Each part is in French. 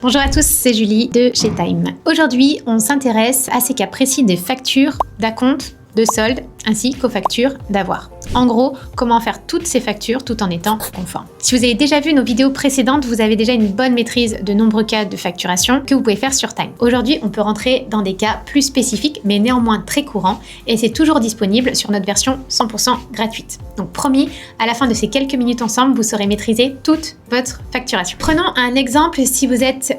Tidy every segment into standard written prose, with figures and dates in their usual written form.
Bonjour à tous, c'est Julie de chez Time. Aujourd'hui, on s'intéresse à ces cas précis des factures d'acompte, de solde, ainsi qu'aux factures d'avoir. En gros, comment faire toutes ces factures tout en étant conforme. Si vous avez déjà vu nos vidéos précédentes, vous avez déjà une bonne maîtrise de nombreux cas de facturation que vous pouvez faire sur Time. Aujourd'hui, on peut rentrer dans des cas plus spécifiques, mais néanmoins très courants, et c'est toujours disponible sur notre version 100% gratuite. Donc promis, à la fin de ces quelques minutes ensemble, vous saurez maîtriser toute votre facturation. Prenons un exemple si vous êtes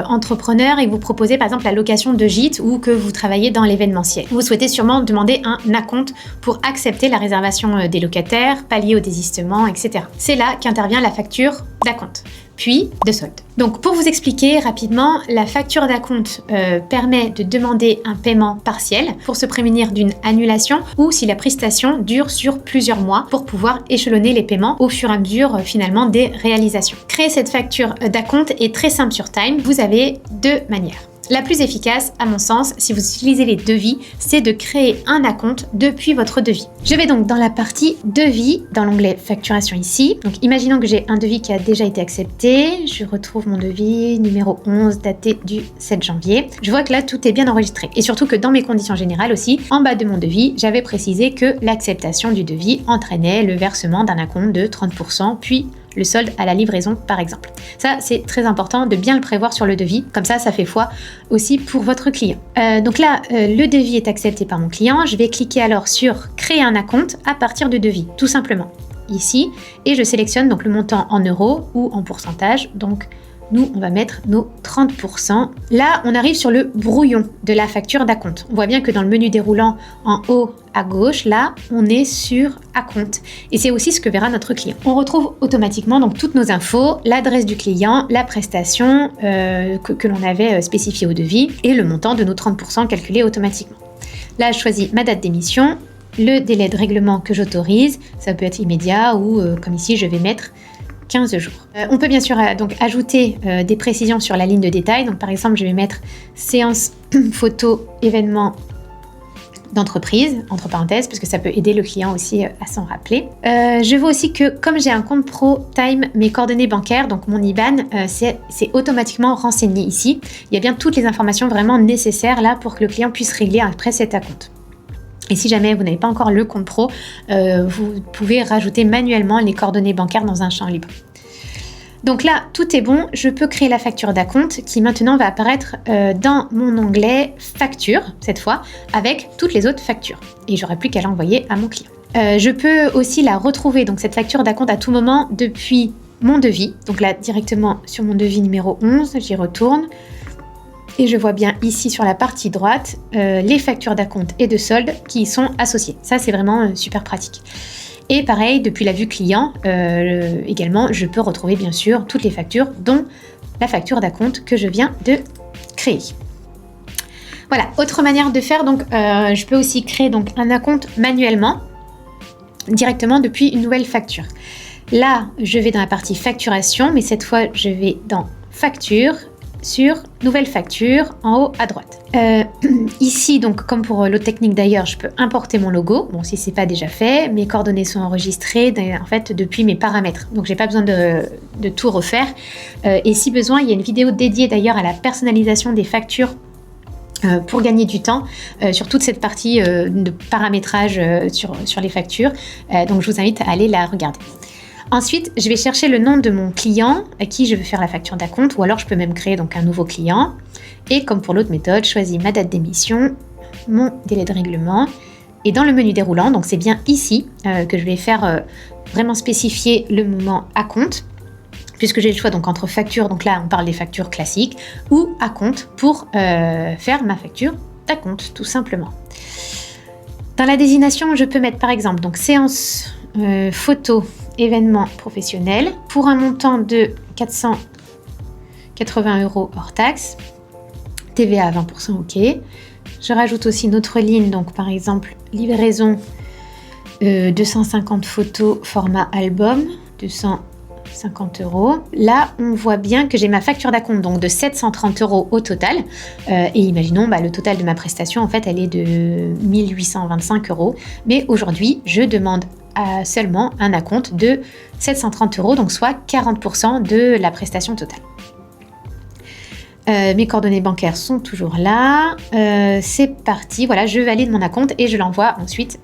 entrepreneur et vous proposez par exemple la location de gîtes ou que vous travaillez dans l'événementiel. Vous souhaitez sûrement demander un acompte pour accepter la réservation des locataires, pallier au désistement, etc. C'est là qu'intervient la facture d'acompte, puis de solde. Donc pour vous expliquer rapidement, la facture d'acompte permet de demander un paiement partiel pour se prémunir d'une annulation ou si la prestation dure sur plusieurs mois pour pouvoir échelonner les paiements au fur et à mesure finalement des réalisations. Créer cette facture d'acompte est très simple sur Time, vous avez deux manières. La plus efficace, à mon sens, si vous utilisez les devis, c'est de créer un acompte depuis votre devis. Je vais donc dans la partie devis, dans l'onglet facturation ici. Donc imaginons que j'ai un devis qui a déjà été accepté. Je retrouve mon devis numéro 11 daté du 7 janvier. Je vois que là, tout est bien enregistré. Et surtout que dans mes conditions générales aussi, en bas de mon devis, j'avais précisé que l'acceptation du devis entraînait le versement d'un acompte de 30%, puis le solde à la livraison par exemple. Ça, c'est très important de bien le prévoir sur le devis, comme ça fait foi aussi pour votre client. Donc là, le devis est accepté par mon client, je vais cliquer alors sur créer un acompte à partir de devis, tout simplement, ici, et je sélectionne donc le montant en euros ou en pourcentage, donc nous, on va mettre nos 30%. Là, on arrive sur le brouillon de la facture d'acompte. On voit bien que dans le menu déroulant en haut à gauche, là, on est sur acompte. Et c'est aussi ce que verra notre client. On retrouve automatiquement donc toutes nos infos, l'adresse du client, la prestation que l'on avait spécifiée au devis et le montant de nos 30% calculé automatiquement. Là, je choisis ma date d'émission, le délai de règlement que j'autorise. Ça peut être immédiat ou comme ici, je vais mettre 15 jours. On peut bien sûr donc ajouter des précisions sur la ligne de détail. Donc par exemple, je vais mettre séance photo événement d'entreprise, entre parenthèses, parce que ça peut aider le client aussi à s'en rappeler. Je vois aussi que comme j'ai un compte pro Time, mes coordonnées bancaires, donc mon IBAN, c'est automatiquement renseigné ici. Il y a bien toutes les informations vraiment nécessaires là pour que le client puisse régler après cet acompte. Et si jamais vous n'avez pas encore le compte pro, vous pouvez rajouter manuellement les coordonnées bancaires dans un champ libre. Donc là, tout est bon, je peux créer la facture d'acompte qui maintenant va apparaître dans mon onglet facture, cette fois, avec toutes les autres factures. Et j'aurai plus qu'à l'envoyer à mon client. Je peux aussi la retrouver, donc cette facture d'acompte à tout moment depuis mon devis. Donc là, directement sur mon devis numéro 11, j'y retourne. Et je vois bien ici sur la partie droite les factures d'acompte et de solde qui y sont associées. Ça, c'est vraiment super pratique. Et pareil, depuis la vue client, également, je peux retrouver bien sûr toutes les factures, dont la facture d'acompte que je viens de créer. Voilà, autre manière de faire, donc je peux aussi créer donc un acompte manuellement, directement depuis une nouvelle facture. Là, je vais dans la partie facturation, mais cette fois, je vais dans facture, sur nouvelle facture en haut à droite. Ici, donc comme pour l'autre technique d'ailleurs, je peux importer mon logo. Bon, si c'est pas déjà fait, mes coordonnées sont enregistrées en fait depuis mes paramètres. Donc j'ai pas besoin de tout refaire. Et si besoin, il y a une vidéo dédiée d'ailleurs à la personnalisation des factures pour gagner du temps sur toute cette partie de paramétrage sur les factures. Donc je vous invite à aller la regarder. Ensuite, je vais chercher le nom de mon client à qui je veux faire la facture d'acompte, ou alors je peux même créer donc un nouveau client. Et comme pour l'autre méthode, je choisis ma date d'émission, mon délai de règlement. Et dans le menu déroulant, donc c'est bien ici que je vais faire vraiment spécifier le moment acompte, puisque j'ai le choix donc entre facture, donc là on parle des factures classiques, ou acompte pour faire ma facture d'acompte, tout simplement. Dans la désignation, je peux mettre par exemple donc séance photo événement professionnel pour un montant de 480 € hors taxe, TVA à 20%, ok. Je rajoute aussi une autre ligne, donc par exemple livraison 250 photos format album, 250 €. Là, on voit bien que j'ai ma facture d'acompte donc de 730 € au total. Et imaginons, le total de ma prestation, en fait, elle est de 1825 €. Mais aujourd'hui, je demande seulement un acompte de 730 €, donc soit 40% de la prestation totale. Mes coordonnées bancaires sont toujours là. C'est parti, voilà, je valide mon acompte et je l'envoie ensuite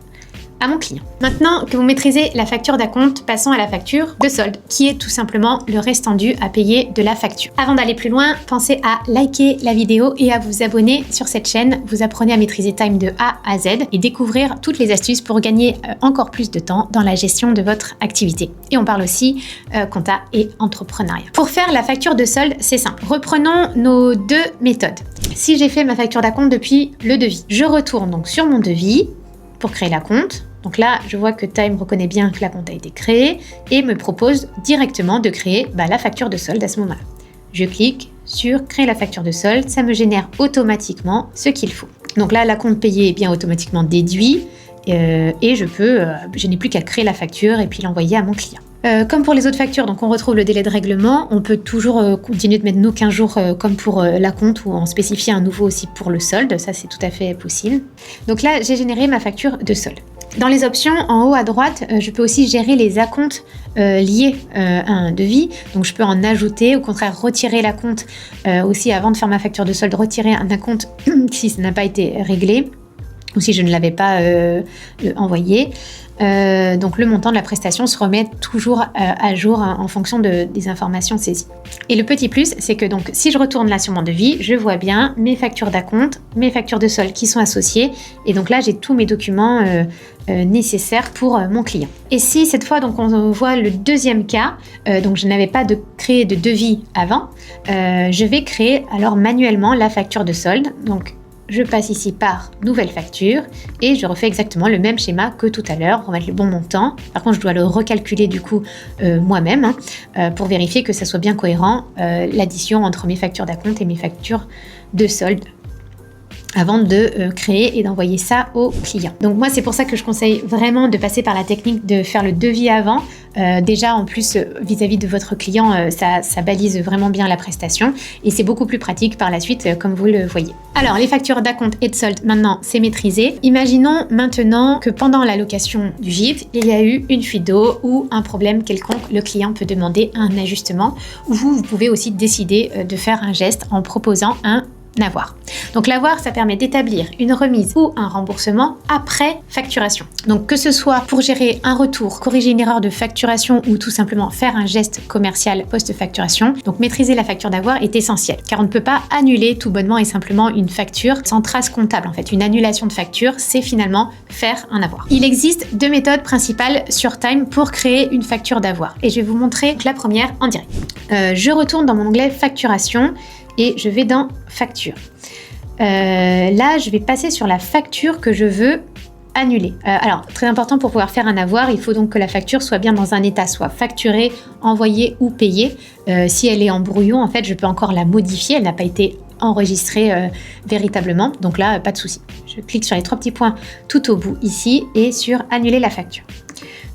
à mon client. Maintenant que vous maîtrisez la facture d'acompte, passons à la facture de solde, qui est tout simplement le restendu à payer de la facture. Avant d'aller plus loin, pensez à liker la vidéo et à vous abonner sur cette chaîne. Vous apprenez à maîtriser Time de A à Z et découvrir toutes les astuces pour gagner encore plus de temps dans la gestion de votre activité. Et on parle aussi compta et entrepreneuriat. Pour faire la facture de solde, c'est simple. Reprenons nos deux méthodes. Si j'ai fait ma facture d'acompte depuis le devis, je retourne donc sur mon devis pour créer l'acompte. Donc là, je vois que Time reconnaît bien que l'acompte a été créé et me propose directement de créer la facture de solde à ce moment-là. Je clique sur créer la facture de solde, ça me génère automatiquement ce qu'il faut. Donc là, l'acompte payé est bien automatiquement déduit et je n'ai plus qu'à créer la facture et puis l'envoyer à mon client. Comme pour les autres factures, donc on retrouve le délai de règlement. On peut toujours continuer de mettre nos 15 jours comme pour l'acompte ou en spécifier un nouveau aussi pour le solde. Ça, c'est tout à fait possible. Donc là, j'ai généré ma facture de solde. Dans les options, en haut à droite, je peux aussi gérer les acomptes liés à un devis. Donc je peux en ajouter, au contraire retirer l'acompte aussi avant de faire ma facture de solde, retirer un acompte si ça n'a pas été réglé ou si je ne l'avais pas envoyé. Donc le montant de la prestation se remet toujours à jour en fonction des informations saisies. Et le petit plus, c'est que donc si je retourne là sur mon devis, je vois bien mes factures d'acompte, mes factures de solde qui sont associées, et donc là j'ai tous mes documents nécessaires pour mon client. Et si cette fois donc on voit le deuxième cas, donc je n'avais pas créé de devis avant, je vais créer alors manuellement la facture de solde. Donc je passe ici par nouvelle facture et je refais exactement le même schéma que tout à l'heure pour mettre le bon montant. Par contre, je dois le recalculer du coup moi-même pour vérifier que ça soit bien cohérent l'addition entre mes factures d'acompte et mes factures de solde avant de créer et d'envoyer ça au client. Donc moi, c'est pour ça que je conseille vraiment de passer par la technique de faire le devis avant. Déjà, en plus, vis-à-vis de votre client, ça balise vraiment bien la prestation et c'est beaucoup plus pratique par la suite, comme vous le voyez. Alors, les factures d'acompte et de solde, maintenant, c'est maîtrisé. Imaginons maintenant que pendant la location du gîte, il y a eu une fuite d'eau ou un problème quelconque. Le client peut demander un ajustement ou vous pouvez aussi décider de faire un geste en proposant un avoir. Donc l'avoir, ça permet d'établir une remise ou un remboursement après facturation. Donc que ce soit pour gérer un retour, corriger une erreur de facturation ou tout simplement faire un geste commercial post-facturation, donc maîtriser la facture d'avoir est essentiel car on ne peut pas annuler tout bonnement et simplement une facture sans trace comptable. En fait, une annulation de facture, c'est finalement faire un avoir. Il existe deux méthodes principales sur Time pour créer une facture d'avoir et je vais vous montrer la première en direct. Je retourne dans mon onglet facturation et je vais dans facture. Là, je vais passer sur la facture que je veux annuler. Alors, très important pour pouvoir faire un avoir, il faut donc que la facture soit bien dans un état soit facturée, envoyée ou payée. Si elle est en brouillon, en fait, je peux encore la modifier. Elle n'a pas été enregistrée véritablement. Donc là, pas de souci. Je clique sur les trois petits points tout au bout ici et sur annuler la facture.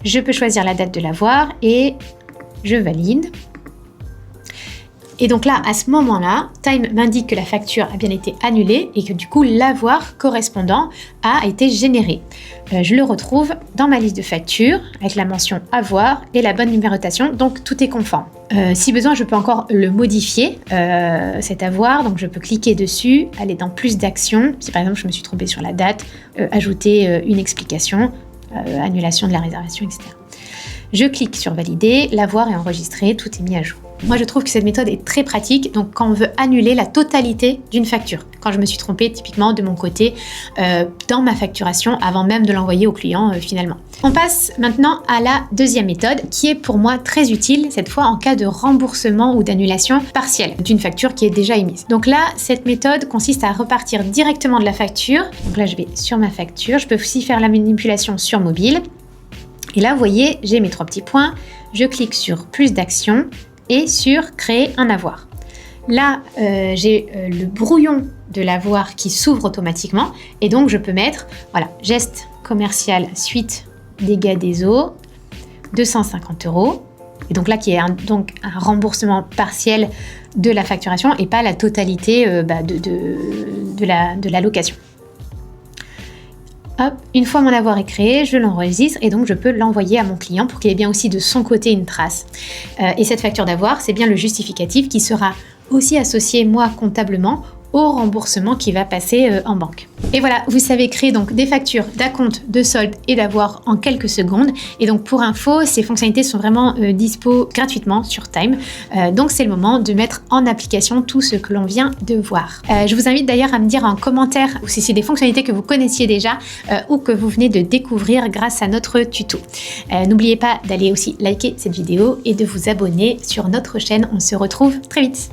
Je peux choisir la date de l'avoir et je valide. Et donc là, à ce moment-là, Time m'indique que la facture a bien été annulée et que du coup, l'avoir correspondant a été généré. Je le retrouve dans ma liste de factures avec la mention avoir et la bonne numérotation, donc tout est conforme. Si besoin, je peux encore le modifier, cet avoir, donc je peux cliquer dessus, aller dans plus d'actions, si par exemple je me suis trompée sur la date, ajouter une explication, annulation de la réservation, etc. Je clique sur valider, l'avoir est enregistré, tout est mis à jour. Moi, je trouve que cette méthode est très pratique, donc quand on veut annuler la totalité d'une facture. Quand je me suis trompée, typiquement, de mon côté, dans ma facturation, avant même de l'envoyer au client, finalement. On passe maintenant à la deuxième méthode, qui est pour moi très utile, cette fois en cas de remboursement ou d'annulation partielle d'une facture qui est déjà émise. Donc là, cette méthode consiste à repartir directement de la facture. Donc là, je vais sur ma facture. Je peux aussi faire la manipulation sur mobile. Et là, vous voyez, j'ai mes trois petits points. Je clique sur plus d'actions et sur créer un avoir. Là, j'ai le brouillon de l'avoir qui s'ouvre automatiquement et donc je peux mettre, voilà, geste commercial suite dégâts des eaux, 250 €. Et donc là, qui est donc un remboursement partiel de la facturation et pas la totalité de la location. Hop, une fois mon avoir est créé, je l'enregistre et donc je peux l'envoyer à mon client pour qu'il ait bien aussi de son côté une trace. Et cette facture d'avoir, c'est bien le justificatif qui sera aussi associer moi comptablement au remboursement qui va passer en banque. Et voilà, vous savez créer donc des factures d'acompte, de solde et d'avoir en quelques secondes. Et donc pour info, ces fonctionnalités sont vraiment dispo gratuitement sur Time. Donc c'est le moment de mettre en application tout ce que l'on vient de voir. Je vous invite d'ailleurs à me dire en commentaire si c'est des fonctionnalités que vous connaissiez déjà ou que vous venez de découvrir grâce à notre tuto. N'oubliez pas d'aller aussi liker cette vidéo et de vous abonner sur notre chaîne. On se retrouve très vite.